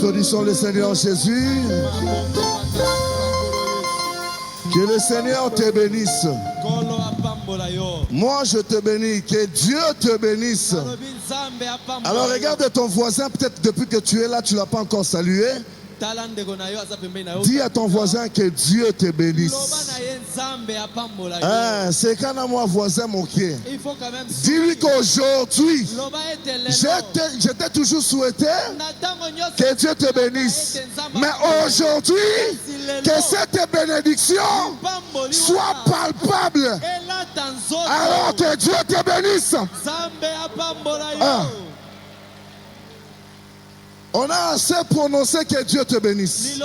Applaudissons le Seigneur Jésus. Que le Seigneur te bénisse. Moi je te bénis. Que Dieu te bénisse. Alors regarde ton voisin, peut-être depuis que tu es là, tu ne l'as pas encore salué. Dis à ton voisin que Dieu te bénisse. C'est quand même moi voisin mon pied. Dis-lui qu'aujourd'hui, je t'ai toujours souhaité que Dieu te bénisse. Mais aujourd'hui, que cette bénédiction soit palpable. Alors que Dieu te bénisse. On a assez prononcé que Dieu te bénisse.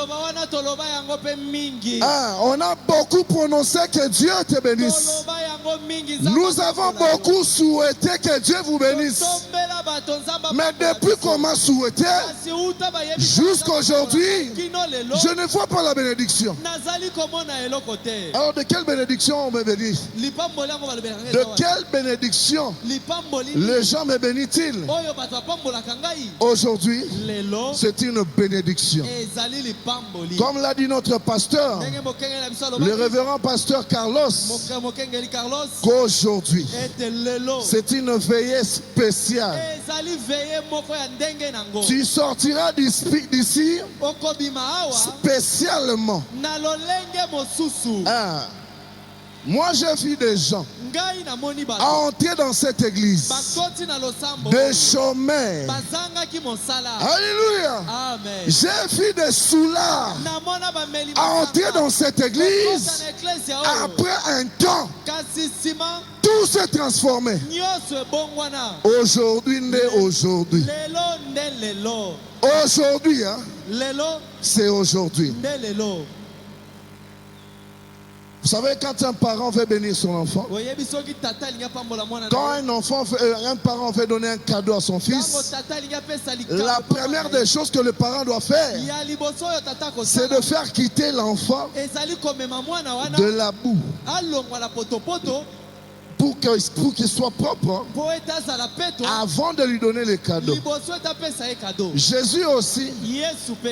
On a beaucoup prononcé que Dieu te bénisse. Nous avons beaucoup souhaité que Dieu vous bénisse. Mais depuis qu'on m'a souhaité, jusqu'à aujourd'hui, je ne vois pas la bénédiction. Alors de quelle bénédiction on me bénit? De quelle bénédiction les gens me bénissent-ils? Aujourd'hui, c'est une bénédiction. Comme l'a dit notre pasteur, le révérend pasteur Carlos, qu'aujourd'hui, c'est une veillée spéciale. Tu sortiras d'ici spécialement. Moi j'ai vu des gens entrer dans cette église, des chômeurs. Alléluia. J'ai vu des soulards entrer dans cette église. Après un temps, tout s'est transformé. Aujourd'hui, c'est aujourd'hui. Vous savez, quand un parent veut bénir son enfant, quand un parent veut donner un cadeau à son fils, la première des choses que le parent doit faire, c'est de faire quitter l'enfant de la boue. Pour qu'il soit propre, avant de lui donner le cadeau. Jésus aussi,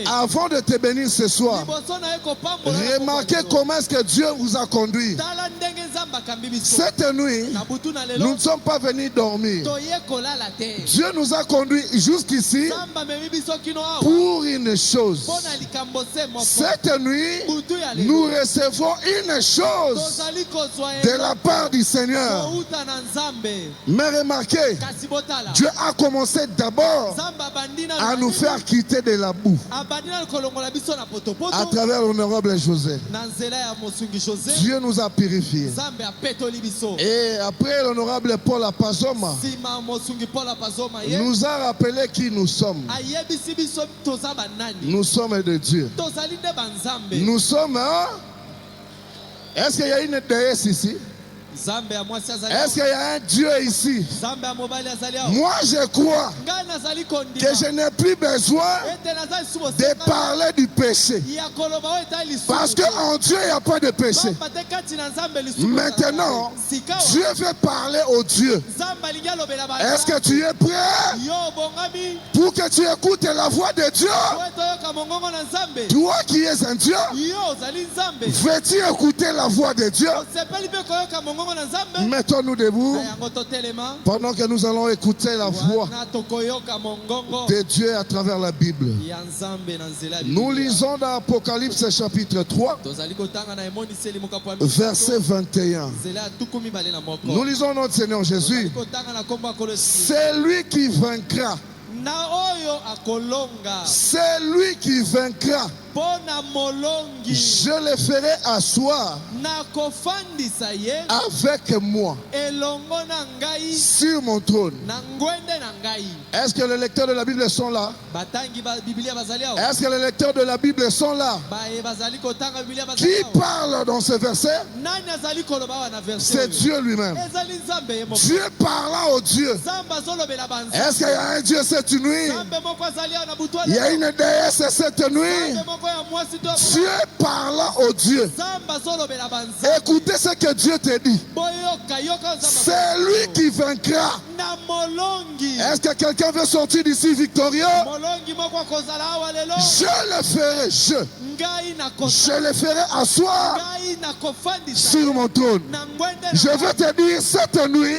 avant de te bénir ce soir, remarquez comment est-ce que Dieu vous a conduit. Cette nuit, nous ne sommes pas venus dormir. Dieu nous a conduits jusqu'ici pour une chose. Cette nuit, nous recevons une chose de la part du Seigneur. Mais remarquez, Dieu a commencé d'abord à nous faire quitter de la boue à travers l'honorable José. Dieu nous a purifiés. Et après l'honorable Paul Apazoma nous a rappelé qui nous sommes. Nous sommes de Dieu. Nous sommes... Est-ce qu'il y a une déesse ici? Est-ce qu'il y a un Dieu ici? Moi je crois que je n'ai plus besoin de parler du péché. Parce qu'en Dieu il n'y a pas de péché. Maintenant, Dieu veut parler au Dieu. Est-ce que tu es prêt pour que tu écoutes la voix de Dieu? Toi qui es un Dieu, veux-tu écouter la voix de Dieu? Mettons-nous debout pendant que nous allons écouter la voix de Dieu à travers la Bible. Nous lisons dans Apocalypse chapitre 3, verset 21. Nous lisons notre Seigneur Jésus. C'est lui qui vaincra. C'est lui qui vaincra. Je le ferai asseoir avec moi sur mon trône. Est-ce que les lecteurs de la Bible sont là? Est-ce que les lecteurs de la Bible sont là? Qui parle dans ce verset? C'est Dieu lui-même. Dieu parlant au Dieu. Est-ce qu'il y a un Dieu cette nuit? Il y a une déesse cette nuit. Dieu parla au Dieu. Écoutez ce que Dieu te dit. C'est lui qui vaincra. Est-ce que quelqu'un veut sortir d'ici victorieux? Je le ferai. Je le ferai asseoir sur mon trône. Je veux te dire, cette nuit,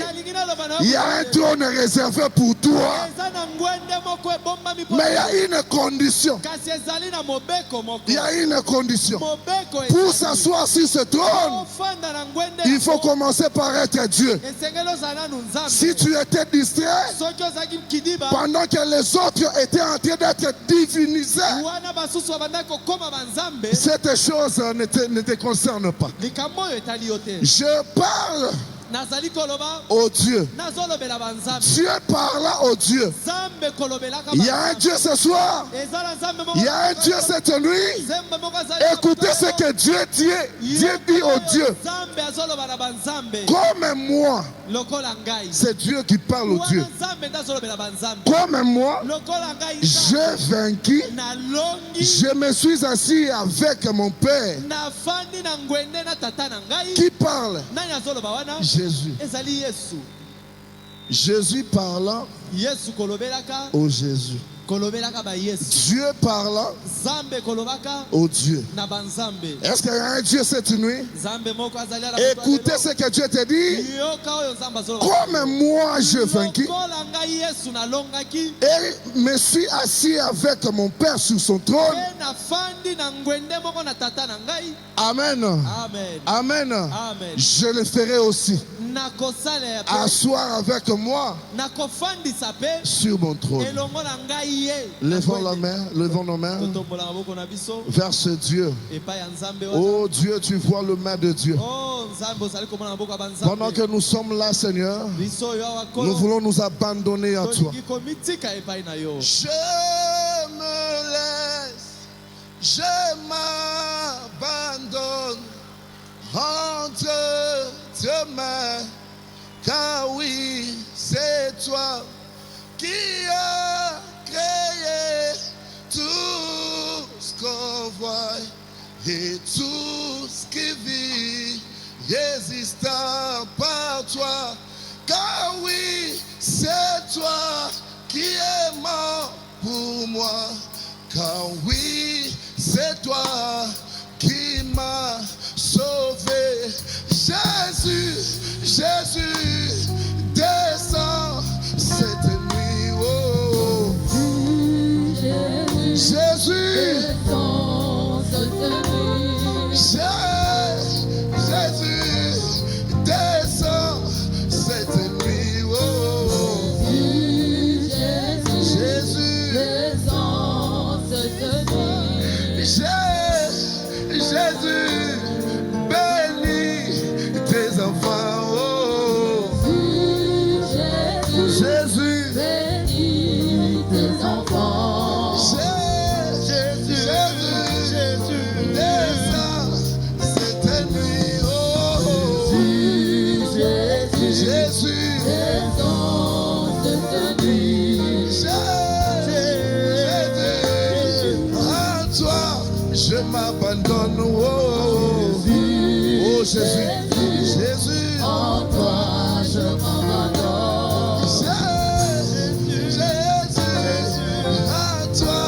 il y a un trône réservé pour toi. Mais il y a une condition. Il y a une condition. Pour s'asseoir sur ce trône, il faut commencer par être Dieu. Si tu étais distrait pendant que les autres étaient en train d'être divinisés, cette chose ne te concerne pas. Je parle au Dieu. Dieu parla au Dieu. Il y a un Dieu ce soir. Il y a un Dieu cette nuit. Écoutez ce que Dieu dit. Dieu dit au Dieu. Comme moi. C'est Dieu qui parle au Dieu. Comme moi, j'ai vaincu. Je me suis assis avec mon Père. Qui parle? Jésus. Jésus parla au Jésus. Dieu parla au Dieu. Est-ce qu'il y a un Dieu cette nuit? Écoutez ce que Dieu te dit. Comme moi je vaincu et me suis assis avec mon Père sur son trône. Amen. Amen. Je le ferai aussi. Asseoir avec moi sur mon trône. Levons la main, levons nos mains vers ce Dieu. Oh Dieu, tu vois le main de Dieu. Pendant que nous sommes là, Seigneur, nous voulons nous abandonner à toi. Je me laisse, je m'abandonne entre tes mains, car oui, c'est toi qui as créé tout ce qu'on voit et tout ce qui vit existe par toi, car oui, c'est toi qui es mort pour moi, car oui, c'est toi qui m'as sauvé. Jésus, Jésus, descends cette nuit. Oh. Jésus, descends cette nuit. Jésus, descends cette nuit. Oh. Jésus, descends cette nuit. Jésus, bénis tes enfants. Oh. Jésus, bénis tes enfants. Jésus, descends cette nuit. Oh. Jésus, descends cette nuit. Jésus, en toi je m'abandonne. Oh, oh Jésus, Jésus, en toi je m'abandonne. Jésus, en toi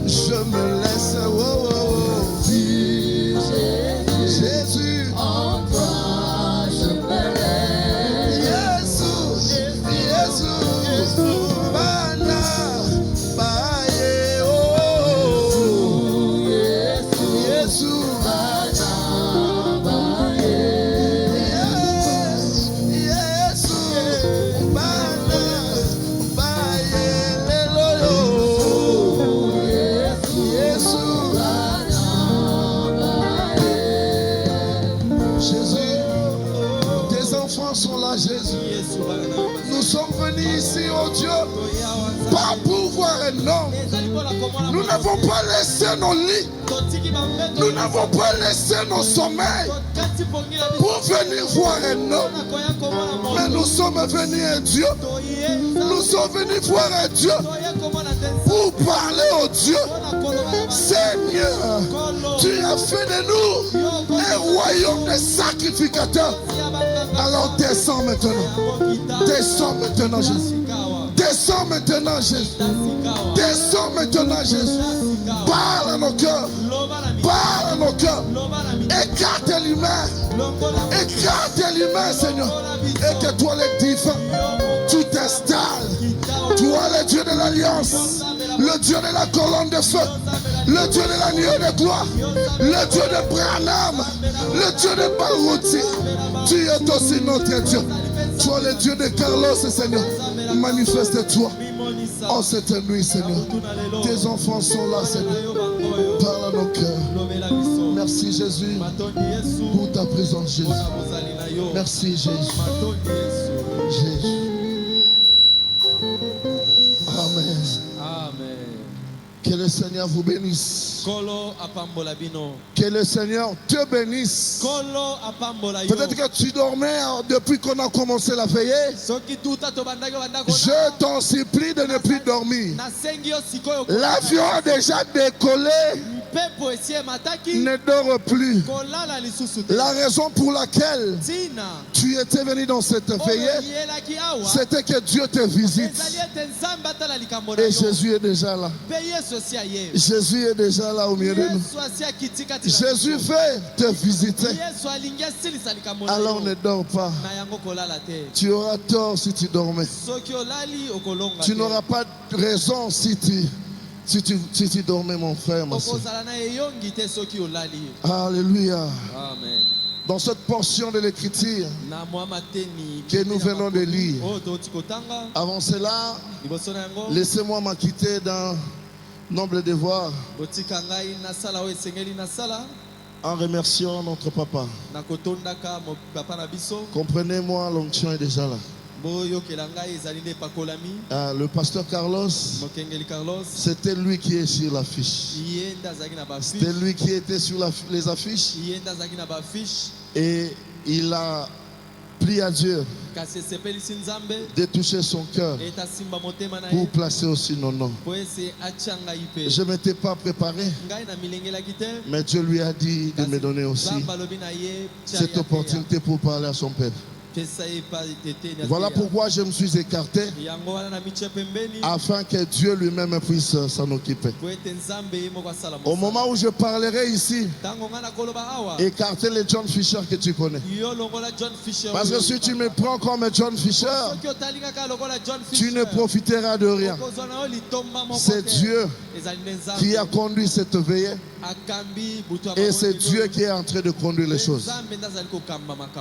je me laisse. Oh, oh. Jésus, en toi je me laisse. Jésus, Bana, Baye, oh. Jésus, Bana, Baye. Jésus, Bana, Baye, Lelo. Jésus, Bana, Baye. Jésus, tes enfants sont là, Jésus. Nous sommes venus ici, oh Dieu, pas pour voir un homme. Nous n'avons pas laissé nos lits. Nous n'avons pas laissé nos sommeils pour venir voir un homme. Mais nous sommes venus à Dieu. Nous sommes venus voir un Dieu pour parler au Dieu. Seigneur. Seigneur, tu as fait de nous un royaume de sacrificateurs. Alors descends maintenant. Descends maintenant, Jésus. Descends maintenant, Jésus. Descends maintenant, Jésus. Parle à nos cœurs. Parle à nos cœurs. Écarte l'humain. Écarte l'humain, Seigneur. Et que toi, les divins, tu t'installes. Toi, le Dieu de l'Alliance, le Dieu de la colonne de feu, le Dieu de l'agneau de gloire, le Dieu de Branham, le Dieu de Barouti. Tu es aussi notre Dieu. Toi, le Dieu de Carlos, Seigneur. Manifeste-toi en cette nuit, Seigneur. Tes enfants sont là, Seigneur. Parle à nos cœurs. Merci, Jésus, pour ta présence, Jésus. Merci, Jésus. Jésus. Amen. Amen. Que le Seigneur vous bénisse. Que le Seigneur te bénisse. Peut-être que tu dormais depuis qu'on a commencé la veillée. Je t'en supplie de ne plus dormir. L'avion a déjà décollé. Ne dors plus. La raison pour laquelle tu étais venu dans cette veillée, c'était que Dieu te visite. Et Jésus est déjà là. Jésus est déjà là au milieu de nous. Jésus veut te visiter. Alors ne dors pas. Tu auras tort si tu dormais. Tu n'auras pas de raison si tu dormais, mon frère, ma soeur. Alléluia. Amen. Dans cette portion de l'écriture que nous venons de lire, avant cela, laissez-moi m'acquitter d'un noble devoir en remerciant notre papa. Comprenez-moi, l'onction est déjà là. Le pasteur Carlos, c'était lui qui est sur l'affiche. C'était lui qui était sur les affiches. Et il a prié à Dieu de toucher son cœur pour placer aussi nos noms. Je ne m'étais pas préparé, mais Dieu lui a dit de me donner aussi cette opportunité pour parler à son peuple. Voilà pourquoi je me suis écarté, afin que Dieu lui-même puisse s'en occuper. Au moment où je parlerai ici, écartez les John Fisher que tu connais. Parce que si tu me prends comme John Fisher, tu ne profiteras de rien. C'est Dieu qui a conduit cette veillée. Et c'est Dieu qui est en train de conduire les choses.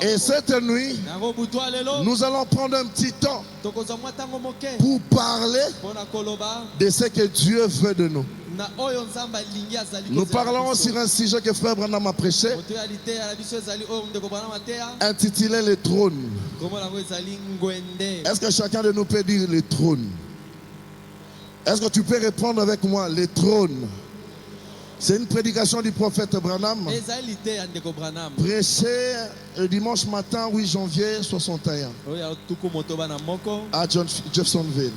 Et cette nuit, nous allons prendre un petit temps pour parler de ce que Dieu veut de nous. Nous parlons sur un sujet que Frère Branham a prêché, intitulé le trône. Est-ce que chacun de nous peut dire le trône? Est-ce que tu peux répondre avec moi, le trône? C'est une prédication du prophète Branham, prêchée le dimanche matin 8 janvier 61 à Jeffersonville.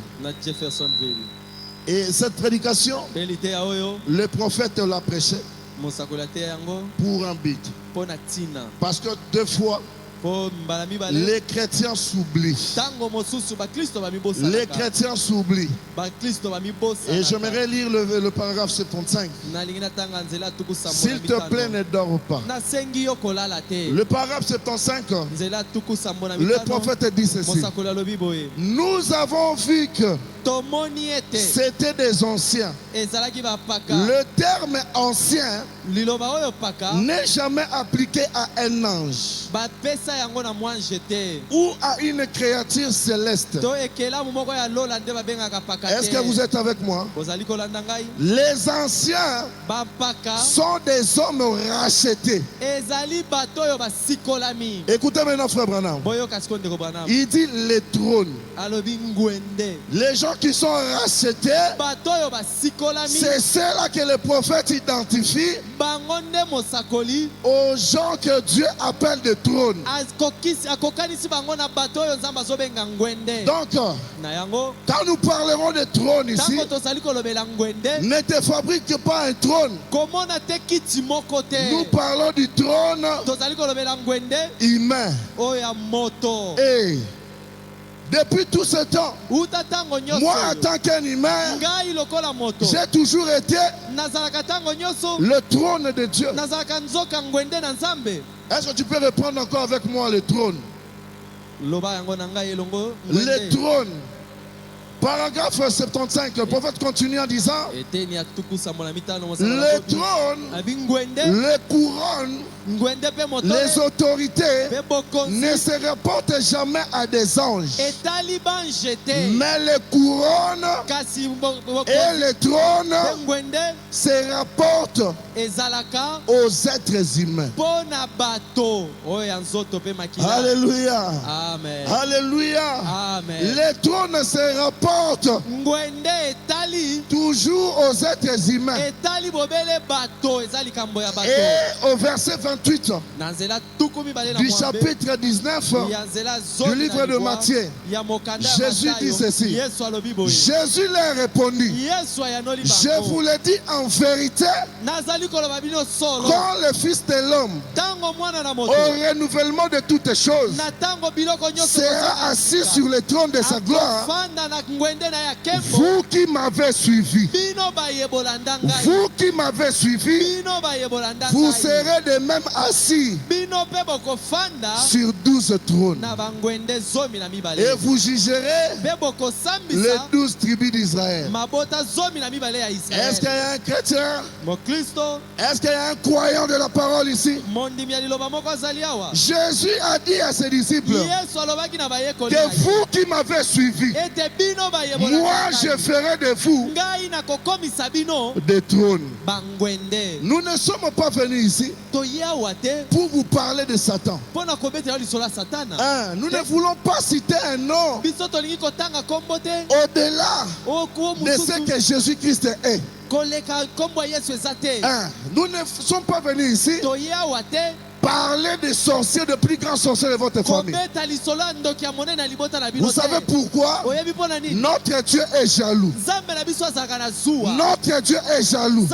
Et cette prédication, le prophète l'a prêchée pour un but. Parce que deux fois, les chrétiens s'oublient. Les chrétiens s'oublient. Et j'aimerais lire le paragraphe 75. S'il te plaît, ne dors pas. Le paragraphe 75, le prophète dit ceci. Nous avons vu que c'était des anciens. Le terme ancien n'est jamais appliqué à un ange ou à une créature céleste. Est-ce que vous êtes avec moi? Les anciens sont des hommes rachetés. Écoutez maintenant, frère Branham. Il dit le trône. Les gens qui sont rachetés, c'est ceux-là que le prophète identifie aux gens que Dieu appelle des trônes. Donc, quand nous parlerons de trône ici, ne te fabrique pas un trône. Nous parlons du trône humain. Et depuis tout ce temps, moi en tant qu'un humain, j'ai toujours été le trône de Dieu. Est-ce que tu peux reprendre encore avec moi le trône? Le trône. Paragraphe 75, le prophète continue en disant: le trône, les couronnes, les autorités ne se rapportent jamais à des anges, mais les couronnes et les trônes se rapportent aux êtres humains. Alléluia. Amen. Alléluia. Amen. Les trônes se rapportent toujours aux êtres humains. Et au verset 28 du chapitre 19 du livre de Matthieu, Jésus dit ceci. Jésus leur répondit: je vous le dis en vérité, quand le Fils de l'homme, au renouvellement de toutes choses, sera assis sur le trône de sa gloire, vous qui m'avez suivi, vous serez de même assis sur 12 trônes, et vous jugerez les 12 tribus d'Israël. Est-ce qu'il y a un chrétien? Est-ce qu'il y a un croyant de la parole ici? Jésus a dit à ses disciples que vous qui m'avez suivi, moi je ferai de vous des trônes. Nous ne sommes pas venus ici pour vous parler de Satan. Nous ne voulons pas citer un nom au-delà de ce que Jésus-Christ est. Nous ne sommes pas venus ici parler des sorciers, de plus grands sorciers de votre famille. Vous savez pourquoi? Notre Dieu est jaloux. Notre Dieu est jaloux.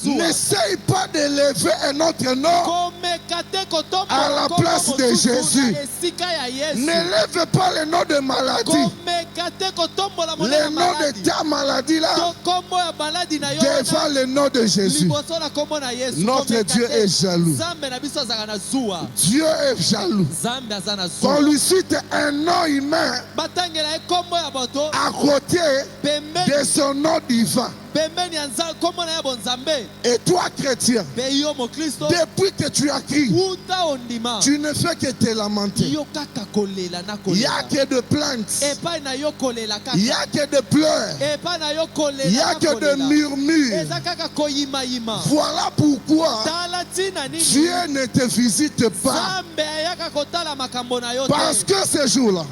N'essaye pas d'élever un autre nom à la place de Jésus. N'élève pas le nom de maladie. Le nom de ta maladie là devant le nom de Jésus. Notre Dieu est jaloux. Dieu est jaloux. On lui cite un nom humain à côté de son nom divin. Et toi, chrétien, depuis que tu as crié, tu ne fais que te lamenter. Il n'y a que de plaintes. Il n'y a que de pleurs. Il n'y a que de murmures. Voilà pourquoi Dieu ne te visite pas. Parce que ce jour-là,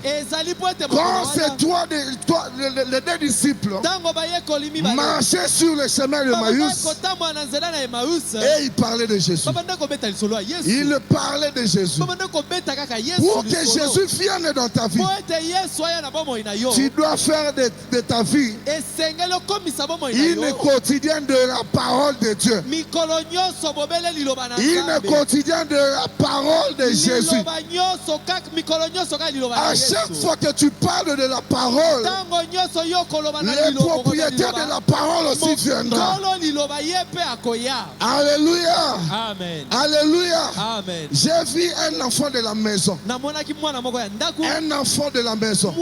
quand c'est toi, les deux disciples, marchaient sur le chemin de Emmaüs et il parlait de Jésus. Il parlait de Jésus. Pour que Jésus vienne dans ta vie, tu dois faire de ta vie une quotidienne de la parole de Dieu. Une quotidienne de la parole de Jésus. À chaque fois que tu parles de la parole, les propriétaires de la parole aussi viendra. Alléluia. Amen. Alléluia. Amen. J'ai vu un enfant de la maison. Un enfant de la maison.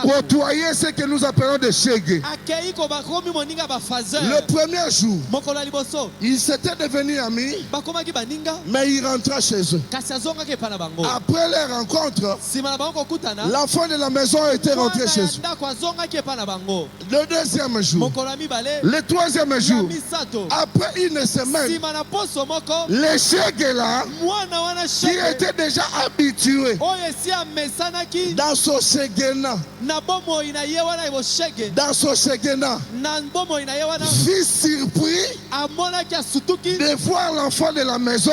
Côtoyer ce que nous appelons des shege. Le premier jour, ils s'étaient devenus amis, mais ils rentraient chez eux. Après leur rencontre, l'enfant de la maison était rentré chez eux. Le deuxième jour, Le troisième jour, après une semaine, le shege là, qui était déjà habitué dans son shegena, fut surpris de voir l'enfant de la maison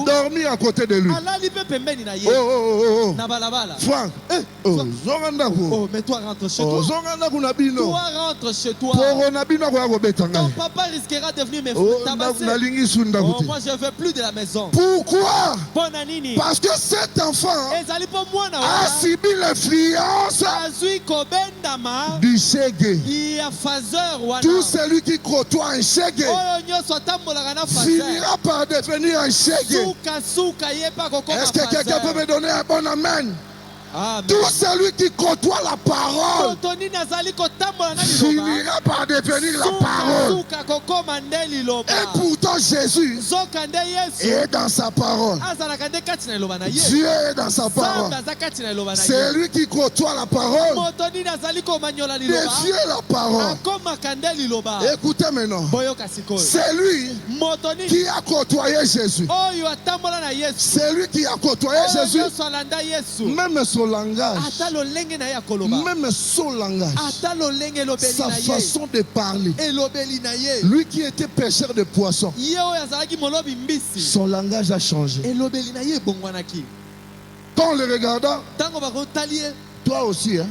dormir à côté de lui. Oh. Franck, mais toi rentre chez toi. Toi rentre chez toi. Ton papa risquera de venir me tabasser. Moi je veux plus de la maison. Pourquoi? Parce que cet enfant a subi l'influence du shege. Tout celui qui côtoie un shege finira par devenir un shege. Est-ce que quelqu'un peut me donner un bon amen? Amen. Tout celui qui côtoie la parole finira par devenir la parole. Et pourtant Jésus est dans sa parole. Dieu est dans sa parole. C'est lui qui côtoie la parole devient la parole. Écoutez maintenant. C'est lui qui a côtoyé Jésus. C'est lui qui a côtoyé Jésus. Même son langage, même son langage, sa façon de parler. Lui qui était pêcheur de poissons, son langage a changé. Quand on le regardant, toi aussi, hein?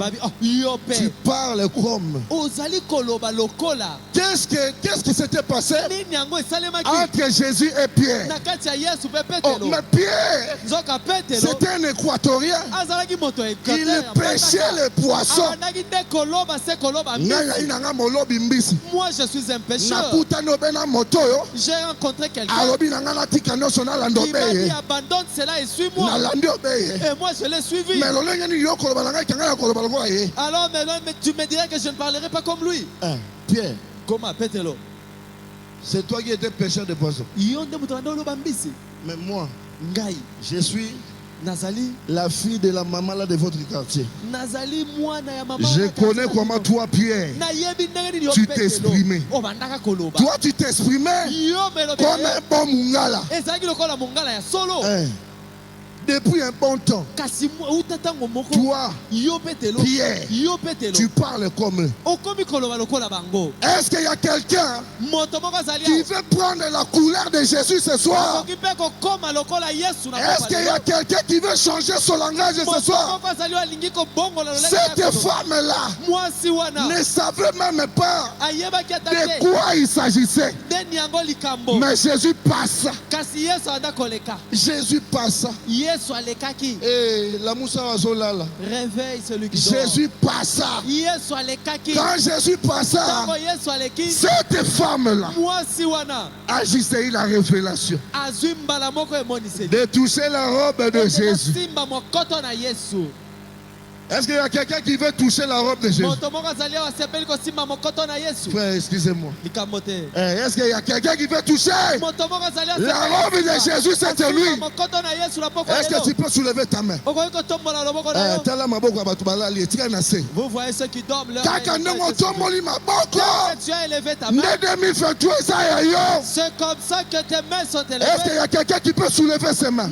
Tu parles comme. Qu'est-ce qui s'était passé entre Jésus et Pierre? Mais Pierre, c'était un Équatorien. Il pêchait les poissons. Moi, je suis un pêcheur. J'ai rencontré quelqu'un qui m'a dit abandonne cela et suis-moi. Et moi, je l'ai suivi. Alors, mais tu me dirais que je ne parlerai pas comme lui. Pierre, comment? Pételo. C'est toi qui étais pêcheur de poissons. Mais moi, je suis la fille de la maman là de votre quartier. Je connais comment toi, Pierre, tu t'exprimais. Toi, tu t'exprimais comme un bon mungala. Depuis un bon temps, toi, Pierre, tu parles comme eux. Est-ce qu'il y a quelqu'un qui veut prendre la couleur de Jésus ce soir? Est-ce qu'il y a quelqu'un qui veut changer son langage ce soir? Cette femme-là ne savait même pas de quoi il s'agissait. Mais Jésus passa. Jésus passa. Et la moussa azolala. Réveille celui qui dort. Jésus passa. Quand Jésus passa, cette femme-là agissait la révélation de toucher la robe de Jésus. Est-ce qu'il y a quelqu'un qui veut toucher la robe de Jésus? Frère, excusez-moi. Est-ce qu'il y a quelqu'un qui veut toucher la robe de Jésus cette nuit? Est-ce que tu peux soulever ta main? Vous voyez ceux qui dorment leur main. C'est comme ça que tes mains sont élevées. Est-ce qu'il y a quelqu'un qui peut soulever ses mains?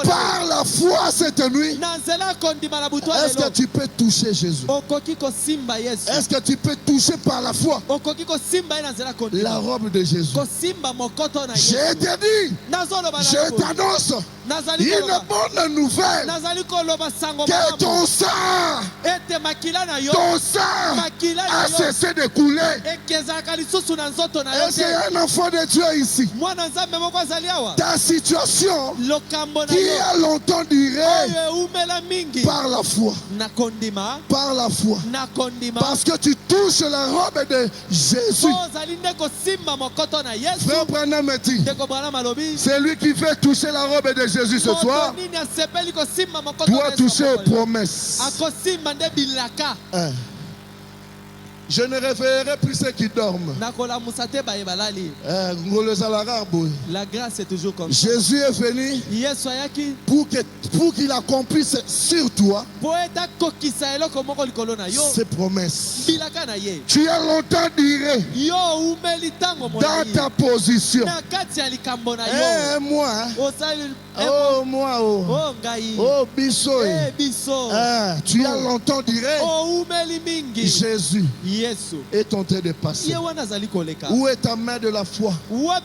Par la foi cette nuit. Est-ce que tu peux toucher Jésus? Est-ce que tu peux toucher par la foi la robe de Jésus? Je te dis, je t'annonce une bonne nouvelle, que ton sang a cessé de couler. Est-ce qu'il y a un enfant de Dieu ici? Ta situation qui a longtemps duré, par la foi. Par la foi. Parce que tu touches la robe de Jésus. Frère Branham dit, c'est lui qui fait toucher la robe de Jésus ce soir. Doit toucher aux promesses. Je ne réveillerai plus ceux qui dorment. La grâce est toujours comme ça. Jésus est venu pour qu'il accomplisse sur toi ses promesses. Tu as longtemps duré dans ta position. Et moi, biso. Tu as longtemps duré. Jésus est en train de passer. Où est ta main de la foi? Frère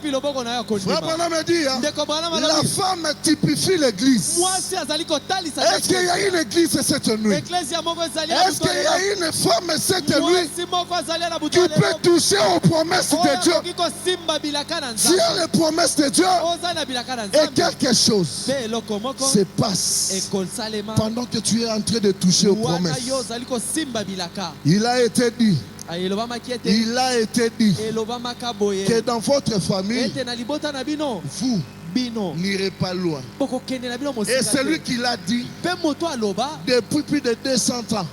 Branham me dit, la femme typifie l'église. Est-ce qu'il y a une église cette nuit? Est-ce qu'il y a une femme cette nuit qui peut toucher aux promesses de Dieu? Si elle a les promesses de Dieu et quelque chose se passe pendant que tu es en train de toucher aux promesses. Il a été dit que dans votre famille, vous n'irez pas loin. Et celui qui l'a dit depuis plus de 200 ans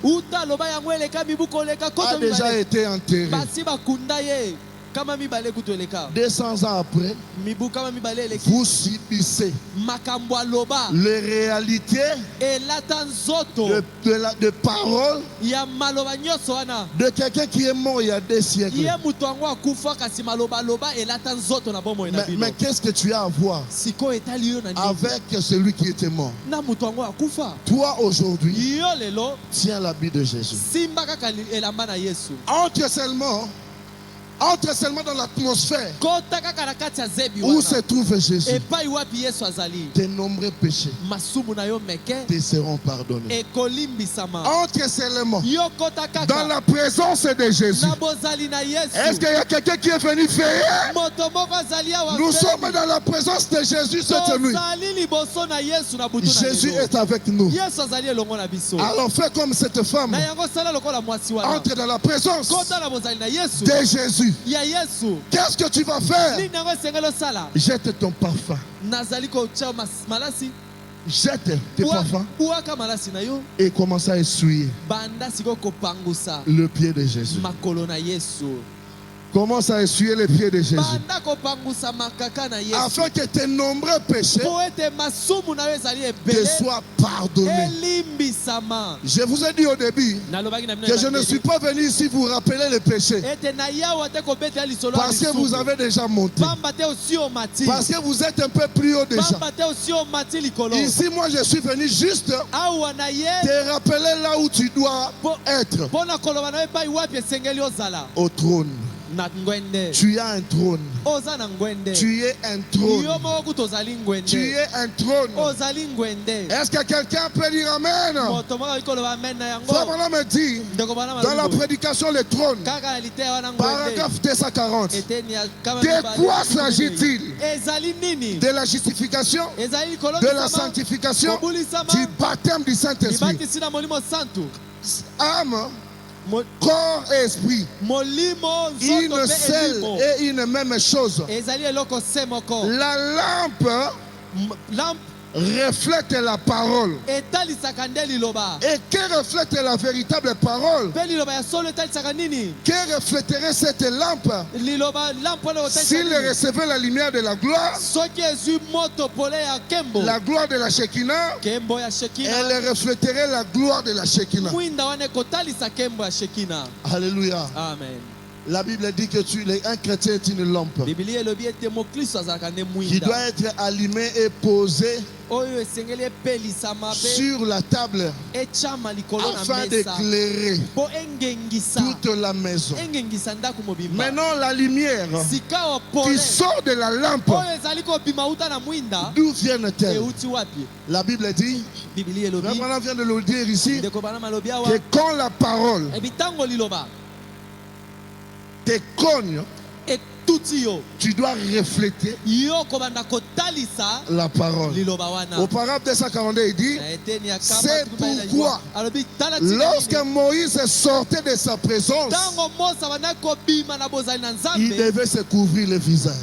a déjà été enterré. 200 ans après, vous subissez les réalités de paroles de quelqu'un qui est mort il y a 2 siècles. Mais qu'est-ce que tu as à voir avec celui qui était mort? Toi aujourd'hui, tiens l'habit de Jésus. Entre seulement dans l'atmosphère où se trouve Jésus. Tes nombreux péchés te seront pardonnés. Entre seulement dans la présence de Jésus. Est-ce qu'il y a quelqu'un qui est venu veiller? Nous sommes dans la présence de Jésus cette nuit. Jésus est avec nous. Alors fais comme cette femme. Entre dans la présence de Jésus. Qu'est-ce que tu vas faire? Jette ton parfum. Jette tes parfums et commence à essuyer le pied de Jésus. Commence à essuyer les pieds de Jésus afin que tes nombreux péchés te soient pardonnés. Je vous ai dit au début que je ne suis pas venu ici vous rappeler les péchés parce que vous avez déjà monté, parce que vous êtes un peu plus haut déjà. Ici moi je suis venu juste te rappeler là où tu dois être, au trône. Tu as un trône. Tu es un trône. Tu es un trône. Est-ce que quelqu'un peut dire Amen? Frère me dit dans la prédication le trône, paragraphe 240. De quoi s'agit-il? De la justification, de la sanctification, du baptême du Saint-Esprit. Âme, corps et esprit, une seule et une même chose. La lampe reflète la parole. Et que reflète la véritable parole? Que reflèterait cette lampe s'il recevait la lumière de la gloire, la gloire de la Shekinah? Elle reflèterait la gloire de la Shekinah. Alléluia. Amen. La Bible dit que un chrétien est une lampe qui doit être allumée et posée sur la table afin d'éclairer toute la maison. Maintenant la lumière qui sort de la lampe, d'où viennent-elles? La Bible dit, Maman vient de le dire ici, que quand la parole te cogne, tu dois refléter la parole. Au paragraphe 242, il dit, c'est pourquoi lorsque Moïse sortait de sa présence, il devait se couvrir le visage,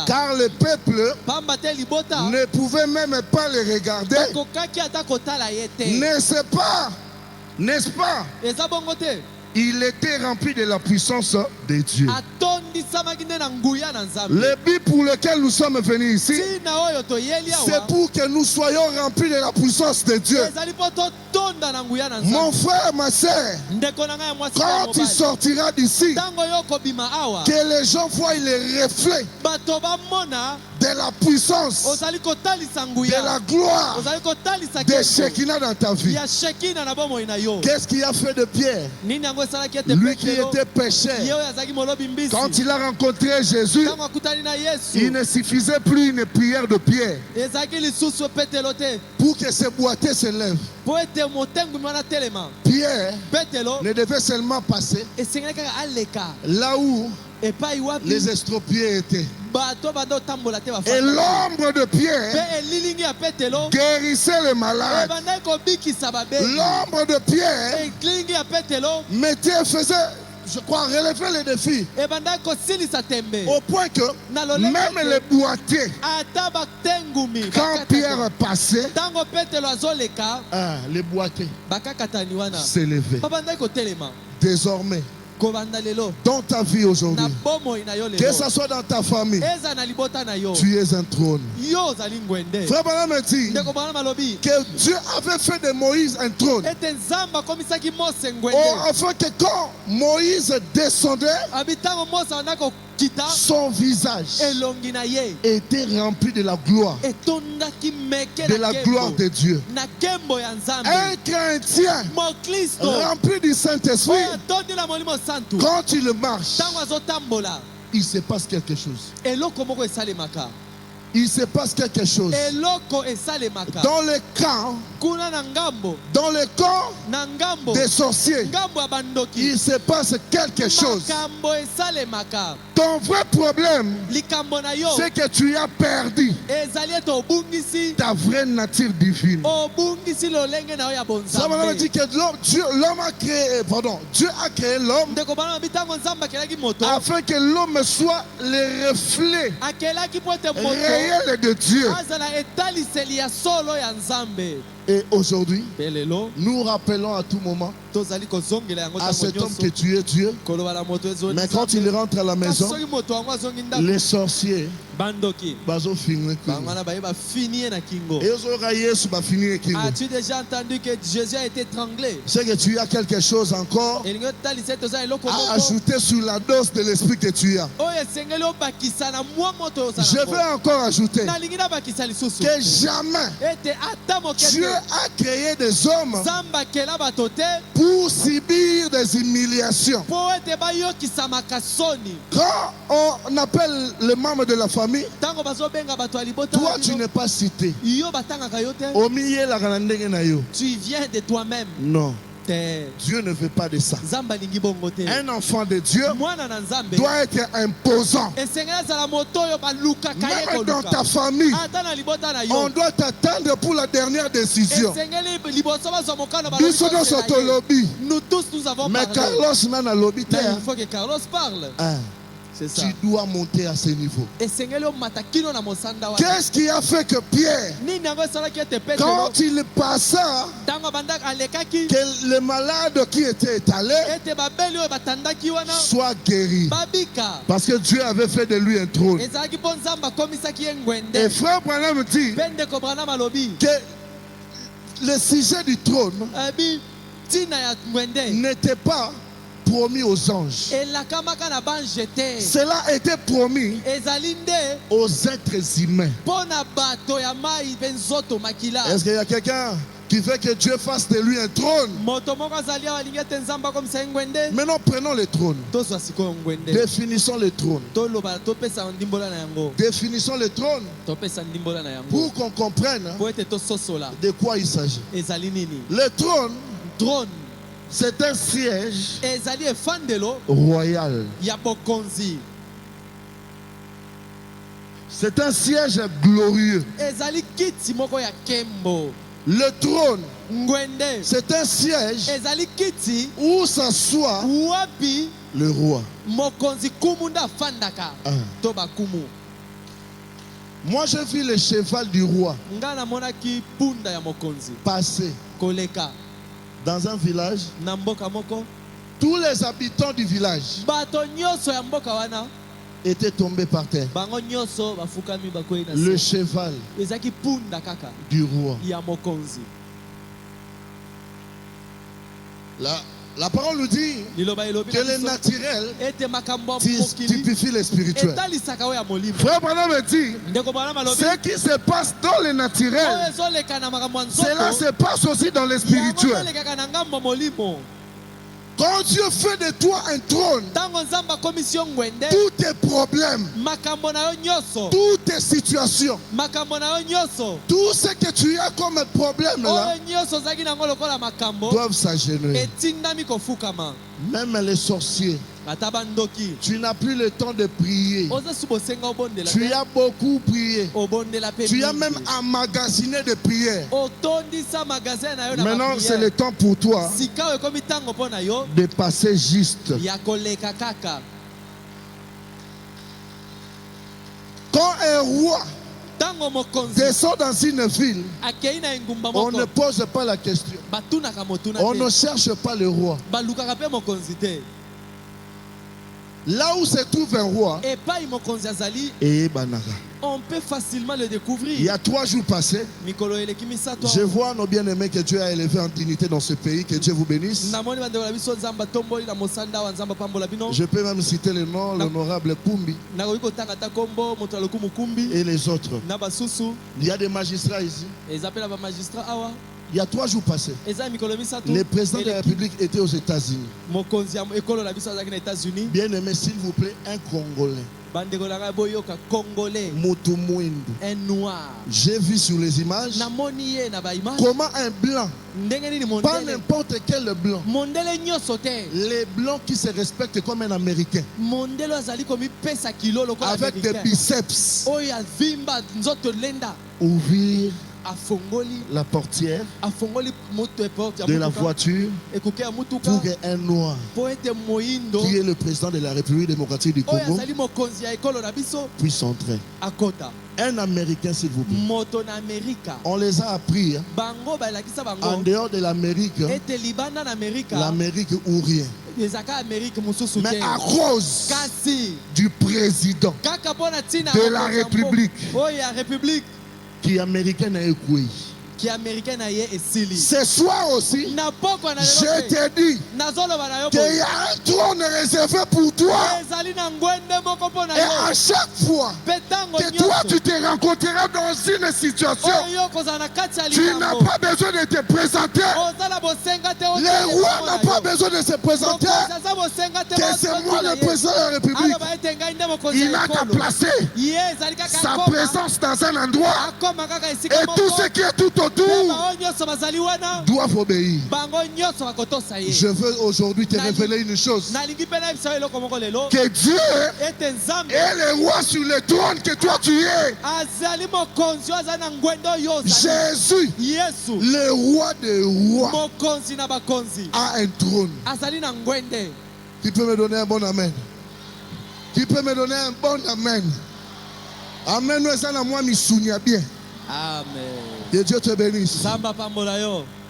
car le peuple ne pouvait même pas le regarder. N'est-ce pas il était rempli de la puissance de Dieu. Le but pour lequel nous sommes venus ici, c'est pour que nous soyons remplis de la puissance de Dieu. Mon frère, ma soeur, quand tu sortiras d'ici, que les gens voient les reflets de la puissance, de la gloire, de Shekinah dans ta vie. Qu'est-ce qu'il a fait de Pierre? Lui qui était pécheur, quand il a rencontré Jésus, il ne suffisait plus une prière de Pierre pour que ce boiteux se lève. Pierre ne devait seulement passer là où les estropiés étaient. Et l'ombre de Pierre guérissait les malades. L'ombre de Pierre faisait, je crois, relever les défis. Au point que même les boiteux, quand Pierre passait, les boiteux s'élevaient. Désormais, dans ta vie aujourd'hui, que ce soit dans ta famille, tu es un trône. Frère Branham dit que Dieu avait fait de Moïse un trône, afin que quand Moïse descendait, son visage était rempli de la gloire, de Dieu. Un chrétien rempli du Saint-Esprit, quand il marche, il se passe quelque chose. Il se passe quelque chose. Dans le camp des sorciers, il se passe quelque chose. Ton vrai problème, c'est que tu as perdu ta vraie nature divine. Ça veut dire que Dieu a créé l'homme afin que l'homme soit le reflet réel de Dieu. Et aujourd'hui, nous rappelons à tout moment à cet homme que tu es Dieu. Mais quand il rentre à la maison, les sorciers as-tu déjà entendu que Jésus a été étranglé? C'est que tu as quelque chose encore à ajouter sur la dose de l'esprit que tu as. Je vais encore ajouter que jamais Dieu a créé des hommes pour subir des humiliations. Quand on appelle les membres de la famille, toi tu n'es pas cité. Tu viens de toi-même. Non. Dieu ne veut pas de ça. Un enfant de Dieu doit être imposant. Même dans ta famille, on doit t'attendre pour la dernière décision. Nous tous, nous avons mais parlé. Carlos, il faut que Carlos parle. Tu dois monter à ce niveau. Qu'est-ce qui a fait que Pierre, quand il passa, que les malades qui étaient étalés soient guéris? Parce que Dieu avait fait de lui un trône. Et frère Branham dit que le sujet du trône n'était pas promis aux anges. Cela a été promis aux êtres humains. Est-ce qu'il y a quelqu'un qui veut que Dieu fasse de lui un trône? Maintenant prenons le trône. Définissons le trône. Définissons le trône pour qu'on comprenne de quoi il s'agit. Le trône, c'est un siège royal. C'est un siège glorieux. Le trône, c'est un siège où s'assoit le roi. Moi j'ai vu le cheval du roi passer dans un village tous les habitants du village étaient tombés par terre. Le cheval du roi. La parole nous dit que le naturel typifie le spirituel. Frère Branham me dit, ce qui se passe dans le naturel, cela se passe aussi dans le spirituel. Quand Dieu fait de toi un trône, tous tes problèmes, toutes tes situations, tout ce que tu as comme problème là, doivent s'agenouiller. Même les sorciers, tu n'as plus le temps de prier. Tu as beaucoup prié. Tu as même emmagasiné de prières. Maintenant, c'est le temps pour toi de passer juste. Quand un roi descend dans une ville, on ne pose pas la question. On ne cherche pas le roi. Là où se trouve un roi, on peut facilement le découvrir. Il y a 3 jours passés, je vois nos bien-aimés que Dieu a élevés en dignité dans ce pays. Que Dieu vous bénisse. Je peux même citer le nom, l'honorable Kumbi et les autres. Il y a des magistrats ici. Il y a 3 jours passés, le président de la République était aux États-Unis. Bien aimé, s'il vous plaît, un Congolais. Un noir. J'ai vu sur les images comment un blanc, pas n'importe quel blanc, les blancs qui se respectent comme un Américain, avec des biceps, ouvrir la portière de la voiture pour qu'un noir, qui est le président de la République démocratique du Congo, puisse entrer. Un Américain, s'il vous plaît. On les a appris en dehors de l'Amérique, l'Amérique ou rien. Mais à cause du président de la République, qui est américain et écoué. Ce soir aussi, je te dis qu'il y a un trône réservé pour toi. Et à chaque fois que toi tu te rencontreras dans une situation, tu n'as pas besoin de te présenter. Le roi n'a pas besoin de se présenter. Que c'est moi le président de la République. Il n'a qu'à placer sa présence dans un endroit. Et tout ce qui est tout autour doivent obéir. Je veux aujourd'hui te révéler une chose. Que Dieu est le roi sur le trône que toi tu es. Jésus, le roi des rois, a un trône. Qui peut me donner un bon amen? Qui peut me donner un bon amen? Amen. Nous sommes moi bien. Amen. Que Dieu te bénisse.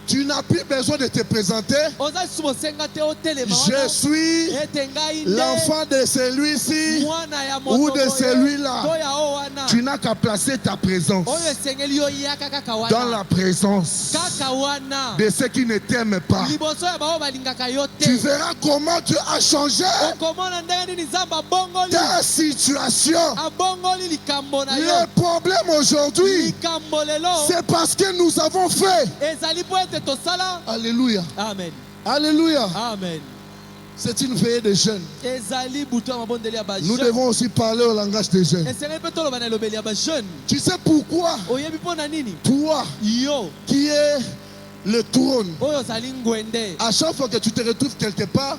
Tu n'as plus besoin de te présenter. Je suis l'enfant de celui-ci ou de celui-là. Tu n'as qu'à placer ta présence dans la présence de ceux qui ne t'aiment pas. Tu verras comment Dieu a changé ta situation. Le problème aujourd'hui, c'est parce que nous avons fait. Alléluia. Amen. Alléluia. Amen. C'est une veillée de jeunes. Nous devons aussi parler au langage des jeunes. Tu sais pourquoi? Toi, qui es le trône, à chaque fois que tu te retrouves quelque part,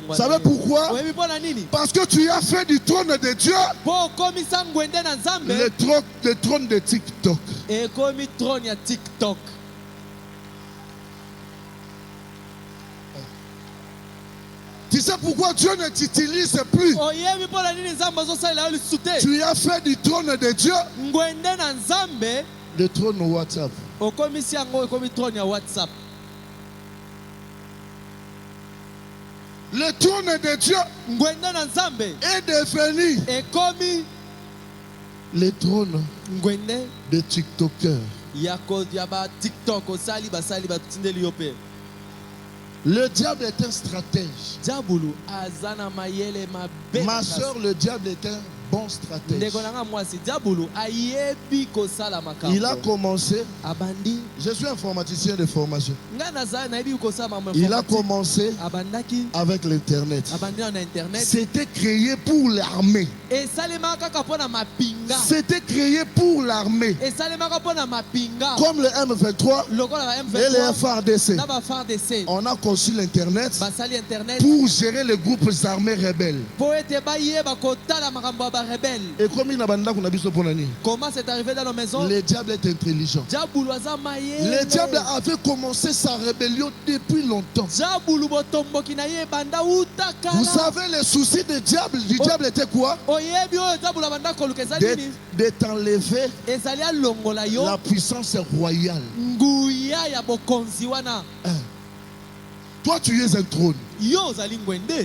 vous savez pourquoi? Parce que tu as fait du trône de Dieu le trône de TikTok. Tu sais pourquoi Dieu ne t'utilise plus? Tu as fait du trône de Dieu le trône WhatsApp. Le trône de Dieu est devenu le trône de TikTokers. Le diable est un stratège. Ma soeur, le diable est un bon stratège. Il a commencé. Je suis informaticien de formation. Il a commencé avec l'Internet. C'était créé pour l'armée. C'était créé pour l'armée. Comme le M23 et le FARDC. On a conçu l'Internet pour gérer les groupes armés rebelles. Et comment c'est arrivé dans nos maisons? Le diable est intelligent. Le diable avait commencé sa rébellion depuis longtemps. Vous savez, le souci du diable était quoi? De t'enlever la puissance royale. Toi, tu es un trône.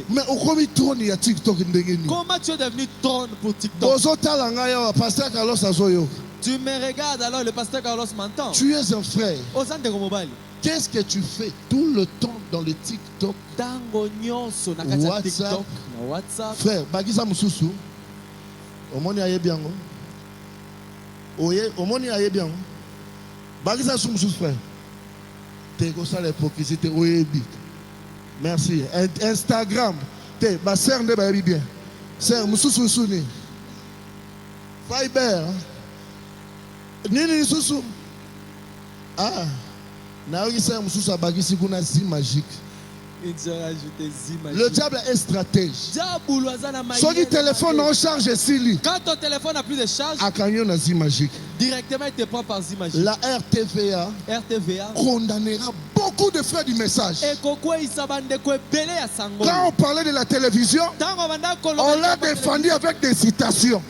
Mais au premier trône, il y a TikTok. Comment tu es devenu trône pour TikTok? Tu me regardes alors, le pasteur Carlos m'entend. Tu es un frère. Qu'est-ce que tu fais tout le temps dans le TikTok? WhatsApp. Frère, Bagisa Mususu. Omoni aye bien. Oye, omoni aye bien. Bagisa Mususu, frère. T'es comme ça l'hypocrisie, oye bi. Merci. Instagram. T'es, ma sœur ne va bien. Sœur, Mususu Suni. Fiber. Nini Susu. Ah. Naogi sœur Mususu Abagisi kuna zi magique. Le diable est stratège. Soit du téléphone en charge ici. Quand ton téléphone n'a plus de charge, directement il te prend par image. La RTVA condamnera beaucoup de frères du message. Quand on parlait de la télévision, on l'a défendu avec des citations.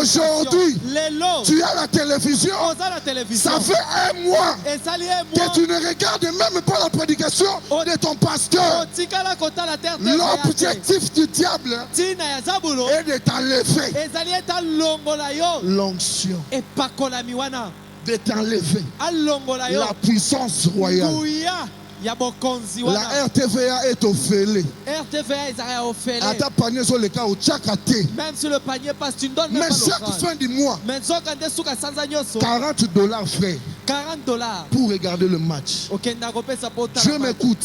Aujourd'hui, tu as la télévision. Ça fait un mois que tu ne regardes même pas la prédication de ton pasteur. L'objectif du diable est de t'enlever l'onction, de t'enlever la puissance royale. La RTVA est offerte. Même si le panier passe, tu ne donnes même pas. Mais chaque fin du mois, $40 frère. $40 pour regarder le match. Je m'écoute.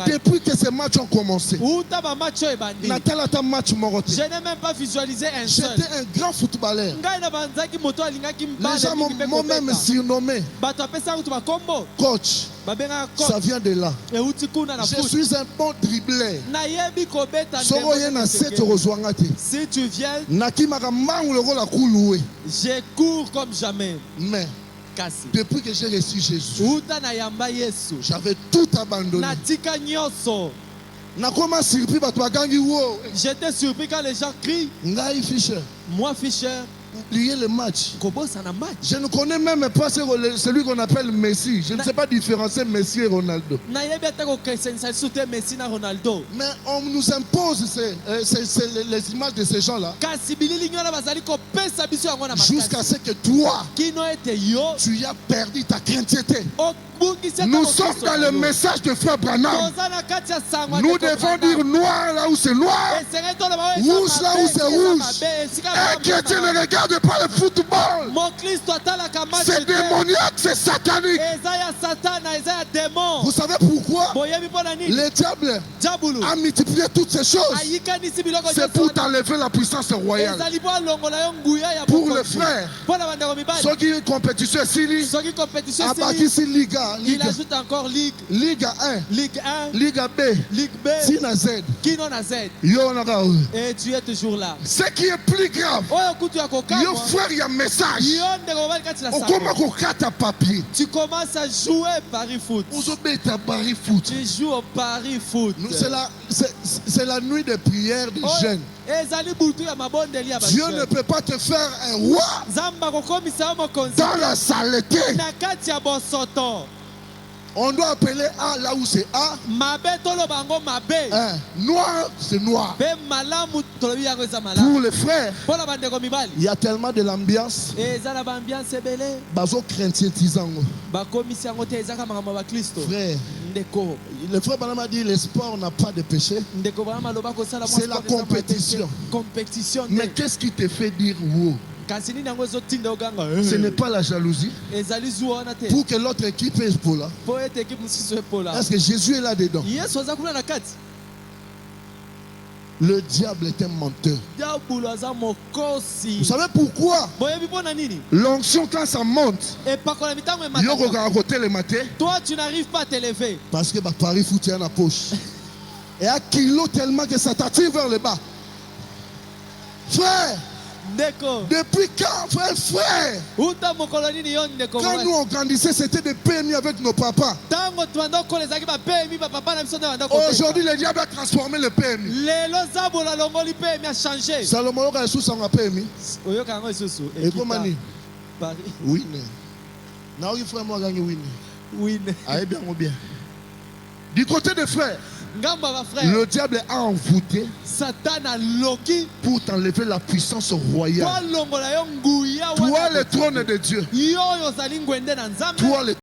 Depuis que ces matchs ont commencé, je n'ai même pas visualisé un seul. J'étais un grand footballeur. Les gens m'ont même surnommé coach. Ça vient de là. Je suis un bon dribbleur. Si tu viens, je cours comme jamais. Mais depuis que j'ai reçu Jésus, j'avais tout abandonné. J'étais surpris quand les gens crient. Moi, Fischer, oublier le match. Je ne connais même pas celui qu'on appelle Messi. Je ne sais pas différencier Messi et Ronaldo. Mais on nous impose les images de ces gens-là. Jusqu'à ce que toi, tu as perdu ta chrétienté. Nous sommes dans le message de Frère Branham. Nous devons dire noir là où c'est noir, rouge là où c'est rouge. Un chrétien ne regarde pas le football. C'est démoniaque, c'est satanique. Vous savez pourquoi? Le diable a multiplié toutes ces choses. C'est pour t'enlever la puissance royale. Pour le frère, ceux qui ont compétition ici, il ajoute encore Ligue 1, Ligue 1, Ligue B, Sina Z. Et tu es toujours là. Ce qui est plus grave, frère, il y a un message. Tu commences à jouer Paris Foot. Tu joues au Paris Foot. C'est la nuit de prière des jeunes. Dieu ne peut pas te faire un roi dans la saleté. On doit appeler A là où c'est A. Noir, c'est noir. Pour les frères, il y a tellement de l'ambiance. Bazo chrétien tizango. Frère, le frère Branham a dit le sport n'a pas de péché. C'est la compétition. Mais qu'est-ce qui te fait dire wow? Ce n'est pas la jalousie. Pour que l'autre équipe est pour là. Est-ce que Jésus est là-dedans? Le diable est un menteur. Vous savez pourquoi? L'onction, quand ça monte, toi tu n'arrives pas à t'élever. Parce que Paris fout dans la poche. Et à kilo tellement que ça t'attire vers le bas. Frère, depuis quand, frère? Quand nous on grandissait, c'était des PMI avec nos papas. Aujourd'hui, le diable a transformé le PMI. Salomon a sous son PMI. Et comment dit? Oui. Non, il faut moi gagner oui. Allez bien ou bien. Du côté des frères, le diable a envoûté pour t'enlever la puissance royale. Toi, le trône de Dieu. Toi, le